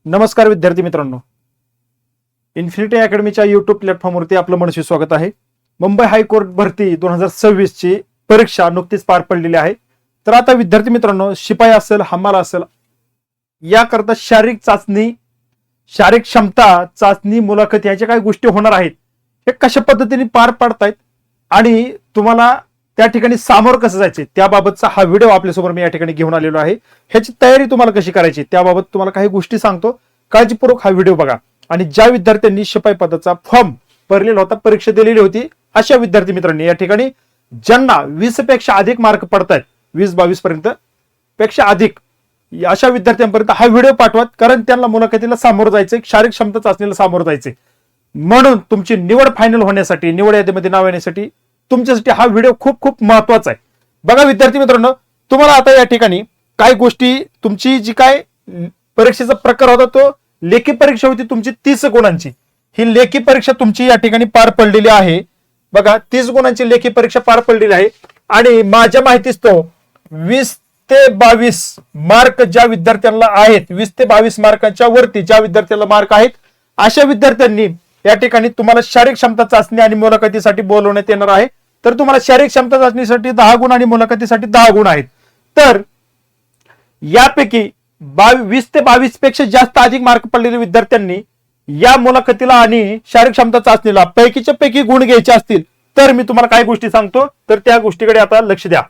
नमस्कार विद्यार्थी मित्रांनो, इन्फिनिटी अकॅडमीच्या युट्यूब प्लॅटफॉर्मवरती आपलं मनस्वी स्वागत आहे. मुंबई हायकोर्ट भरती 2026 ची परीक्षा नुकतीच पार पडलेली आहे. तर आता विद्यार्थी मित्रांनो, शिपाई असेल, हमाल असेल, याकरता शारीरिक चाचणी, शारीरिक क्षमता चाचणी, मुलाखत याच्या काही गोष्टी होणार आहेत. हे कशा पद्धतीने पार पाडतायत आणि तुम्हाला त्या ठिकाणी सामोरं कसं जायचे त्याबाबतचा हा व्हिडिओ आपल्यासमोर मी या ठिकाणी घेऊन आलेलो आहे. ह्याची तयारी तुम्हाला कशी करायची त्याबाबत तुम्हाला काही गोष्टी सांगतो. काळजीपूर्वक हा व्हिडिओ बघा. आणि ज्या विद्यार्थ्यांनी शिपाई पदाचा फॉर्म भरलेला होता, परीक्षा दिलेली होती, अशा विद्यार्थी मित्रांनी या ठिकाणी ज्यांना 20 पेक्षा अधिक मार्क पडतायत, 20-22 पर्यंत पेक्षा अधिक, अशा विद्यार्थ्यांपर्यंत हा व्हिडिओ पाठवा. कारण त्यांना मुलाखतीला सामोरं जायचंय, शारीरिक क्षमता चाचणीला सामोरं जायचंय. म्हणून तुमची निवड फायनल होण्यासाठी, निवड यादीमध्ये नाव येण्यासाठी तुमच्यासाठी हा व्हिडिओ खूप खूप महत्वाचा आहे. बघा विद्यार्थी मित्रांनो, तुम्हाला आता या ठिकाणी काही गोष्टी, तुमची जी काय परीक्षेचा प्रकार होता तो लेखी परीक्षा होती तुमची 30 गुणांची. ही लेखी परीक्षा तुमची या ठिकाणी पार पडलेली आहे. बघा, 30 गुणांची लेखी परीक्षा पार पडलेली आहे. आणि माझ्या माहितीच तो 20 ते 22 मार्क ज्या विद्यार्थ्यांना आहेत, 20 ते 22 मार्कांच्या वरती ज्या विद्यार्थ्यांना मार्क आहेत, अशा विद्यार्थ्यांनी या ठिकाणी तुम्हाला शारीरिक क्षमता चाचणी आणि मुलाखतीसाठी बोलवण्यात येणार आहे. तर तुम्हाला शारीरिक क्षमता चाचणीसाठी 10 गुण आणि मुलाखतीसाठी 10 गुण आहेत. तर यापैकी 20 ते 22 पेक्षा जास्त अधिक मार्क पडलेल्या विद्यार्थ्यांनी या मुलाखतीला आणि शारीरिक क्षमता चाचणीला पैकीच्या पैकी गुण घ्यायचे असतील तर मी तुम्हाला काही गोष्टी सांगतो. तर त्या गोष्टीकडे आता लक्ष द्या.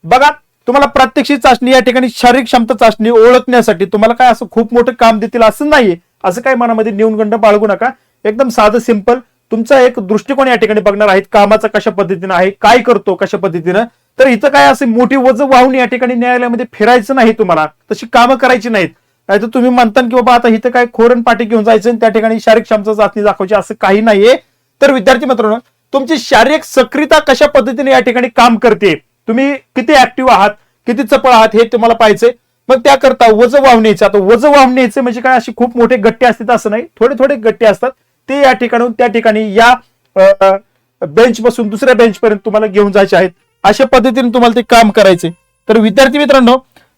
बघा, तुम्हाला प्रात्यक्षिक चाचणी या ठिकाणी शारीरिक क्षमता चाचणी ओळखण्यासाठी तुम्हाला काय असं खूप मोठं काम देतील असं नाहीये. असं काय मनामध्ये न्यूनगंड बाळगू नका. एकदम साधं सिंपल तुमचा एक दृष्टिकोन या ठिकाणी बघणार आहेत, कामाचा कशा पद्धतीने आहे, काय करतो कशा पद्धतीनं. तर इथं काय असे मोठी वजन वाहून या ठिकाणी न्यायालयामध्ये फिरायचं नाही, तुम्हाला तशी कामं करायची नाहीत. नाहीतर तुम्ही म्हणता की बाबा आता इथं काय खोरण पाठी घेऊन जायचं आणि त्या ठिकाणी शारीरिक क्षमता चाचणी दाखवायची, असं काही नाहीये. तर विद्यार्थी मित्रांनो, तुमची शारीरिक सक्रियता कशा पद्धतीने या ठिकाणी काम करते, तुम्ही किती ऍक्टिव्ह आहात, किती चपळ आहात, हे तुम्हाला पाहायचंय. मग त्याकरता वजन वाहून न्यायचं. आता वजन वाहून न्यायचं म्हणजे काय अशी खूप मोठे गट्टे असतात असं नाही, थोडे थोडे गट्टे असतात. ते या ठिकाणून त्या ठिकाणी या बेंच पासून दुसऱ्या बेंच पर्यंत तुम्हाला घेऊन जायचे आहेत. अशा पद्धतीने तुम्हाला ते काम करायचे. तर विद्यार्थी मित्रांनो,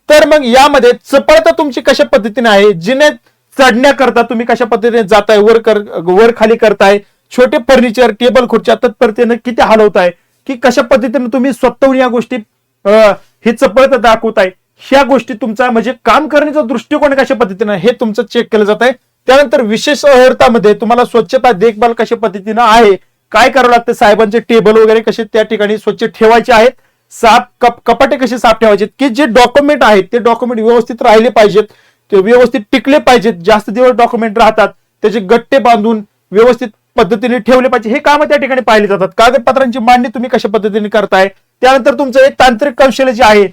तर मग यामध्ये चपळता तुमची कशा पद्धतीने आहे, जिने चढण्याकरता तुम्ही कशा पद्धतीने जाताय, वर खाली करताय, छोटे फर्निचर, टेबल, खुर्च्या तत्परतेने किती हलवताय, की कशा पद्धतीने तुम्ही स्वतःहून या गोष्टी ही चपळता दाखवताय, ह्या गोष्टी तुमचा म्हणजे काम करण्याचा दृष्टिकोन कशा पद्धतीने हे तुमचं चेक केलं जात आहे. त्यानंतर विशेष अहर्तामध्ये तुम्हाला स्वच्छता देखभाल कशा पद्धतीनं आहे, काय करावं लागतं, साहेबांचे टेबल वगैरे कसे त्या ठिकाणी स्वच्छ ठेवायचे आहेत, साफ कपाटे कसे साफ ठेवायचे, की जे डॉक्युमेंट आहेत ते डॉक्युमेंट व्यवस्थित राहिले पाहिजेत, ते व्यवस्थित टिकले पाहिजेत. जास्त दिवस डॉक्युमेंट राहतात त्याचे गट्टे बांधून व्यवस्थित पद्धतीने ठेवले पाहिजे, हे काम त्या ठिकाणी पाहिले जातात. कागदपत्रांची मांडणी तुम्ही कशा पद्धतीने करताय. त्यानंतर तुमचं एक तांत्रिक कौशल्य जे आहे,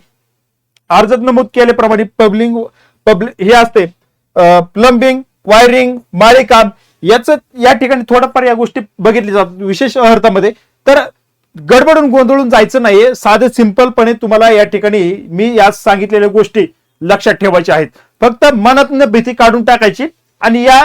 अर्जात नमूद केल्याप्रमाणे पब्लिक हे असते, प्लंबिंग, वायरिंग, माळीकाम, याच या ठिकाणी थोडंफार या गोष्टी बघितल्या जातात विशेष अर्थामध्ये. तर गडबडून गोंधळून जायचं नाहीये, साधे सिंपलपणे तुम्हाला या ठिकाणी मी या सांगितलेल्या गोष्टी लक्षात ठेवायच्या आहेत. फक्त मनातनं भीती काढून टाकायची आणि या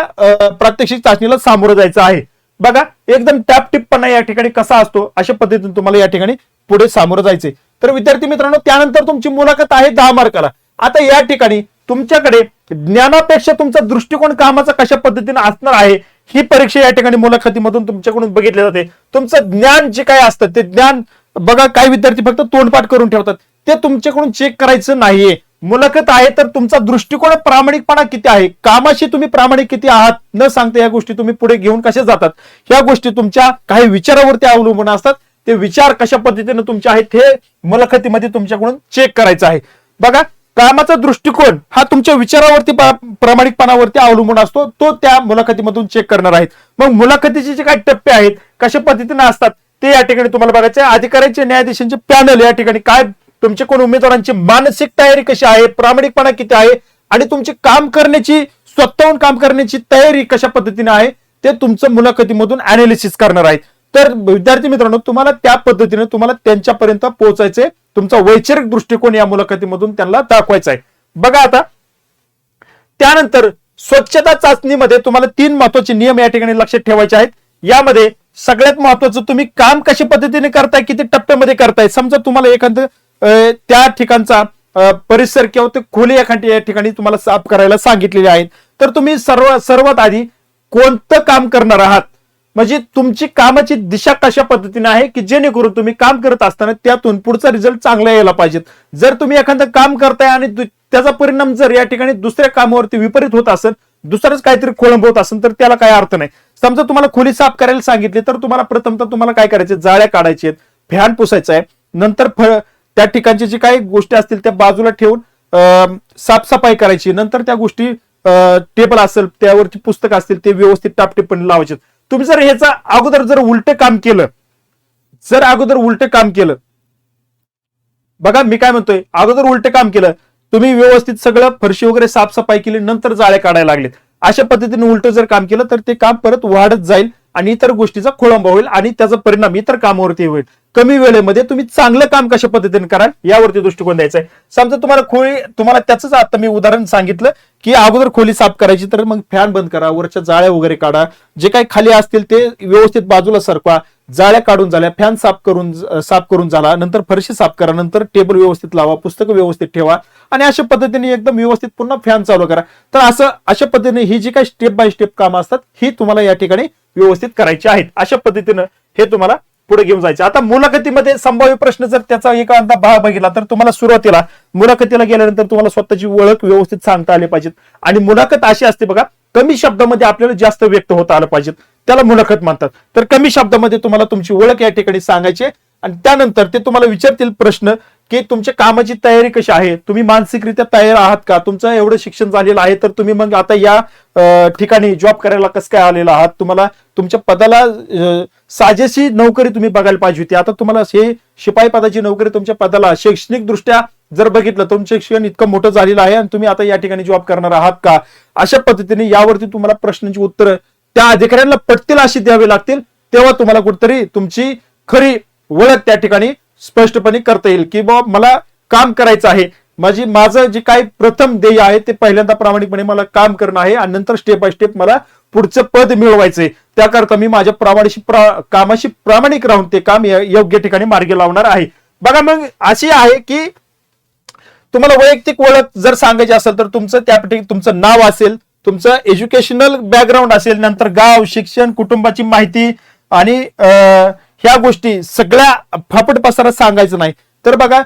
प्रात्यक्षिक चाचणीला सामोरं जायचं आहे. बघा, एकदम टॅपटिपपणा या ठिकाणी कसा असतो, अशा पद्धतीने तुम्हाला या ठिकाणी पुढे सामोरं जायचंय. तर विद्यार्थी मित्रांनो, त्यानंतर तुमची मुलाखत आहे 10 मार्काला. आता या ठिकाणी तुमच्याकडे ज्ञानापेक्षा तुमचा दृष्टिकोन कामाचा कशा पद्धतीने असणार आहे, ही परीक्षा या ठिकाणी मुलाखतीमधून तुमच्याकडून बघितले जाते. तुमचं ज्ञान जे काय असतं ते ज्ञान बघा, काही विद्यार्थी फक्त तोंडपाठ करून ठेवतात, ते तुमच्याकडून चेक करायचं नाहीये. मुलाखत आहे तर तुमचा दृष्टिकोन, प्रामाणिकपणा किती आहे, कामाशी तुम्ही प्रामाणिक किती आहात न सांगता या गोष्टी तुम्ही पुढे घेऊन कशा जातात, ह्या गोष्टी तुमच्या काही विचारावरती अवलंबून असतात. ते विचार कशा पद्धतीने तुमचे आहेत हे मुलाखतीमध्ये तुमच्याकडून चेक करायचं आहे. बघा, कामाचा दृष्टिकोन हा तुमच्या विचारावरती, प्रामाणिकपणावरती अवलंबून असतो, तो त्या मुलाखतीमधून चेक करणार आहेत. मग मुलाखतीचे जे काही टप्पे आहेत कशा पद्धतीने असतात ते या ठिकाणी तुम्हाला बघायचे. अधिकाऱ्यांचे, न्यायाधीशांचे पॅनल या ठिकाणी काय, तुमचे कोण उमेदवारांची मानसिक तयारी कशी आहे, प्रामाणिकपणा किती आहे आणि तुमची काम करण्याची, स्वतःहून काम करण्याची तयारी कशा पद्धतीने आहे, ते तुमचं मुलाखतीमधून अनालिसिस करणार आहेत. तर विद्यार्थी मित्रांनो, तुम्हाला त्या पद्धतीने तुम्हाला त्यांच्यापर्यंत पोहोचायचे, तुमचा वैचारिक दृष्टिकोन या मुलाखतीमधून त्यांना दाखवायचा आहे. बघा, आता त्यानंतर स्वच्छता चाचणीमध्ये तुम्हाला 3 महत्वाचे नियम या ठिकाणी लक्षात ठेवायचे आहेत. यामध्ये सगळ्यात महत्वाचं, तुम्ही काम कशा पद्धतीने करताय, किती टप्प्यामध्ये करताय. समजा तुम्हाला एखादं त्या ठिकाणचा परिसर किंवा ते खोली एखादी या ठिकाणी तुम्हाला साफ करायला सांगितलेले आहेत, तर तुम्ही सर्वात आधी कोणतं काम करणार आहात, म्हणजे तुमची कामाची दिशा कशा पद्धतीने आहे की जेणेकरून तुम्ही काम करत असताना त्यातून पुढचा रिझल्ट चांगला यायला पाहिजे. जर तुम्ही एखादं काम करताय आणि त्याचा परिणाम जर या ठिकाणी दुसऱ्या कामावरती विपरीत होत असेल, दुसरंच काहीतरी खोळंब होत असेल, तर त्याला काही अर्थ नाही. समजा तुम्हाला खोली साफ करायला सांगितली तर तुम्हाला प्रथमतः तुम्हाला काय करायचे, जाळ्या काढायचे आहेत, फॅन पुसायचा आहे, नंतर त्या ठिकाणची जी काही गोष्टी असतील त्या बाजूला ठेवून साफसफाई करायची, नंतर त्या गोष्टी टेबल असेल त्यावरची पुस्तक असतील ते व्यवस्थित टापटीपणे लावायचे. तुम्ही जर ह्याचा अगोदर जर उलट काम केलं, बघा मी काय म्हणतोय, अगोदर उलट काम केलं, तुम्ही व्यवस्थित सगळं फरशी वगैरे साफसफाई केली, नंतर जाळे काढायला लागलेत, अशा पद्धतीने उलट जर काम केलं तर ते काम परत वाढत जाईल आणि इतर गोष्टीचा खोळंबा होईल आणि त्याचा परिणाम इतर कामावरती होईल. कमी वेळेमध्ये तुम्ही चांगलं काम कशा पद्धतीने कराल यावरती दृष्टिकोन द्यायचा आहे. समजा तुम्हाला त्याच आता मी उदाहरण सांगितलं की अगोदर खोली साफ करायची, तर मग फॅन बंद करा, वरच्या जाळ्या वगैरे काढा, जे काही खाली असतील ते व्यवस्थित बाजूला सरकवा, जाळ्या काढून झाल्या, फॅन साफ करून झाला, नंतर फरशी साफ करा, नंतर टेबल व्यवस्थित लावा, पुस्तकं व्यवस्थित ठेवा आणि अशा पद्धतीने एकदम व्यवस्थित पुन्हा फॅन चालू करा. तर अशा पद्धतीने ही जी काही स्टेप बाय स्टेप कामं असतात ही तुम्हाला या ठिकाणी व्यवस्थित करायची आहेत. अशा पद्धतीनं हे तुम्हाला पुढे घेऊन जायचं. आता मुलाखतीमध्ये संभाव्य प्रश्न जर त्याचा एखादा भाग बघितला तर तुम्हाला सुरुवातीला मुलाखतीला गेल्यानंतर तुम्हाला स्वतःची ओळख व्यवस्थित सांगता आली पाहिजे. आणि मुलाखत अशी असते बघा, कमी शब्दामध्ये आपल्याला जास्त व्यक्त होता आलं पाहिजे, त्याला मुलाखत म्हणतात. तर कमी शब्दामध्ये तुम्हाला तुमची ओळख या ठिकाणी सांगायची आणि त्यानंतर ते तुम्हाला विचारतील प्रश्न की तुमच्या कामाची तयारी कशी आहे, तुम्ही मानसिकरित्या तयार आहात का, तुमचं एवढं शिक्षण झालेलं आहे तर तुम्ही मग आता या ठिकाणी जॉब करायला कसं काय आलेला आहात, तुम्हाला तुमच्या पदाला साजेशी नोकरी तुम्ही बघायला पाहिजे होती, आता तुम्हाला हे शिपाई पदाची नोकरी तुमच्या पदाला शैक्षणिक दृष्ट्या जर बघितलं तुमचं शिक्षण इतकं मोठं झालेलं आहे आणि तुम्ही आता या ठिकाणी जॉब करणार आहात का. अशा पद्धतीने यावरती तुम्हाला प्रश्नांची उत्तरं त्या अधिकाऱ्यांना पटतील अशी द्यावी लागतील, तेव्हा तुम्हाला कुठेतरी तुमची खरी ओळख त्या ठिकाणी स्पष्टपणे करता येईल की बाबा मला काम करायचं आहे, माझं जे काही प्रथम ध्येय आहे ते पहिल्यांदा प्रामाणिकपणे मला काम करणं आहे आणि नंतर स्टेप बाय स्टेप मला पुढचं पद मिळवायचंय, त्याकरता मी माझ्या कामाशी प्रामाणिक राहून ते काम योग्य ठिकाणी मार्गी लावणार आहे. बघा मग अशी आहे की तुम्हाला वैयक्तिक ओळख जर सांगायची असेल तर तुमचं नाव असेल, तुमचं एज्युकेशनल बॅकग्राऊंड असेल, नंतर गाव, शिक्षण, कुटुंबाची माहिती आणि ह्या गोष्टी सगळ्या फापट पसारात सांगायचं नाही. तर बघा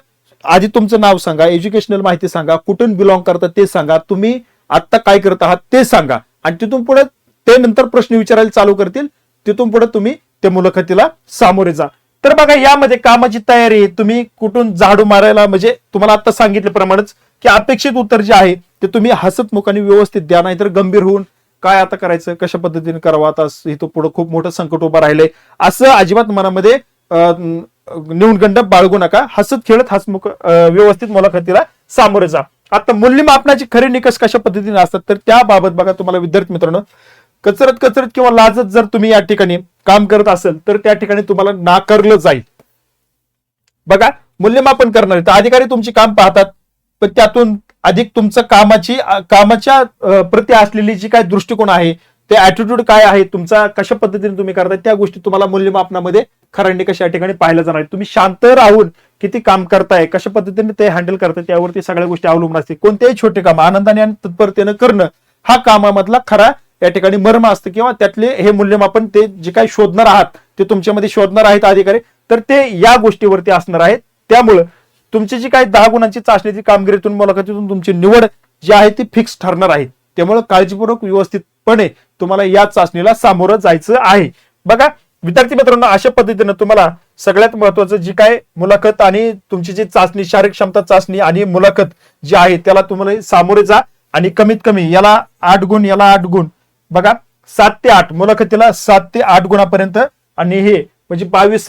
आधी तुमचं नाव सांगा, एज्युकेशनल माहिती सांगा, कुठून बिलॉंग करता ते सांगा, तुम्ही आता काय करत आहात ते सांगा आणि तिथून पुढे ते नंतर प्रश्न विचारायला चालू करतील, तिथून पुढे तुम्ही त्या मुलाखतीला सामोरे जा. तर बघा यामध्ये कामाची तयारी, तुम्ही कुठून झाडू मारायला, म्हणजे तुम्हाला आता सांगितल्याप्रमाणेच की अपेक्षित उत्तर जे आहे ते तुम्ही हसतमुखाने व्यवस्थित द्या, नाही तर गंभीर होऊन काय आता करायचं, कशा पद्धतीने करावं, आता इथं पुढे खूप मोठं संकट उभं राहिलंय असं अजिबात मनामध्ये न्यूनगंड बाळगू नका. हसत खेळत हसमुख व्यवस्थित मुलाखतीला सामोरे जा. आता मूल्यमापनाचे खरे निकष कशा पद्धतीने असतात तर त्याबाबत बघा तुम्हाला विद्यार्थी मित्रांनो, कचरत किंवा लाजत जर तुम्ही या ठिकाणी काम करत असेल तर त्या ठिकाणी तुम्हाला नाकारलं जाईल. बघा मूल्यमापन करणारे तर अधिकारी तुमची काम पाहतात, पण त्यातून अधिक तुमचं कामाच्या प्रती असलेली जी काय दृष्टिकोन आहे, ते ऍटिट्यूड काय आहे तुमचा, कशा पद्धतीने तुम्ही करताय, त्या गोष्टी तुम्हाला मूल्यमापनामध्ये खरा निकष या ठिकाणी पाहायला जाणार आहे. तुम्ही शांत राहून किती काम करताय, कशा पद्धतीने ते हँडल करताय त्यावरती सगळ्या गोष्टी अवलंबून असतील. कोणतेही छोटे काम आनंदाने आणि तत्परतेने करणं हा कामामधला खरा या ठिकाणी मर्म असतं किंवा त्यातले हे मूल्यमापन ते जे काही शोधणार आहात ते तुमच्यामध्ये शोधणार आहेत अधिकारी, तर ते या गोष्टीवरती असणार आहेत. त्यामुळं तुमची जी काही 10 गुणांची चाचणीची कामगिरीतून मुलाखतीतून तुमची निवड जी आहे ती फिक्स ठरणार आहे. त्यामुळे काळजीपूर्वक व्यवस्थितपणे तुम्हाला या चाचणीला सामोरं जायचं आहे. बघा विद्यार्थी मित्रांनो, अशा पद्धतीने तुम्हाला सगळ्यात महत्वाचं जी काय मुलाखत आणि तुमची जी चाचणी, शारीरिक क्षमता चाचणी आणि मुलाखत जी आहे त्याला तुम्हाला सामोरे जा आणि कमीत कमी याला 8 गुण, याला 8 गुण, बघा 7 ते 8 मुलाखतीला 7 ते 8 गुणापर्यंत आणि हे म्हणजे 22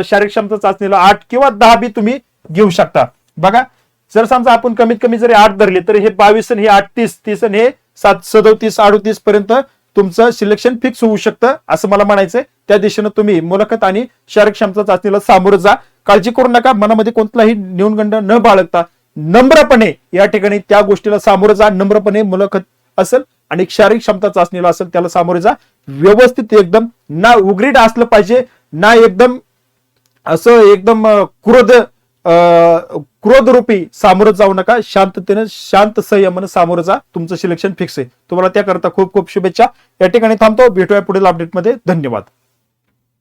शारीरिक क्षमता चाचणीला 8 किंवा 10 बी तुम्ही घेऊ शकता. बघा जर समजा आपण कमीत कमी जरी 8 धरले तर हे 22 हे 8 30 आणि हे 7 37 38 पर्यंत तुमचं सिलेक्शन फिक्स होऊ शकतं असं मला म्हणायचंय. त्या दिशेनं तुम्ही मुलाखत आणि शारीरिक क्षमता चाचणीला सामोरं जा. काळजी करू नका, मनामध्ये कोणताही न्यूनगंड न बाळगता नम्रपणे या ठिकाणी त्या गोष्टीला सामोरं जा. नम्रपणे मुलाखत असेल आणि शारीरिक क्षमता चाचणीला असेल त्याला सामोरे जा. व्यवस्थित एकदम, ना उग्रीड असलं पाहिजे ना एकदम असं एकदम क्रोधरूपी सामोरं जाऊ नका, शांततेनं शांत संयमानं सामोरं जा, तुमचं सिलेक्शन फिक्स आहे. तुम्हाला त्याकरता खूप खूप शुभेच्छा. या ठिकाणी थांबतो, भेटूया पुढील अपडेटमध्ये. धन्यवाद.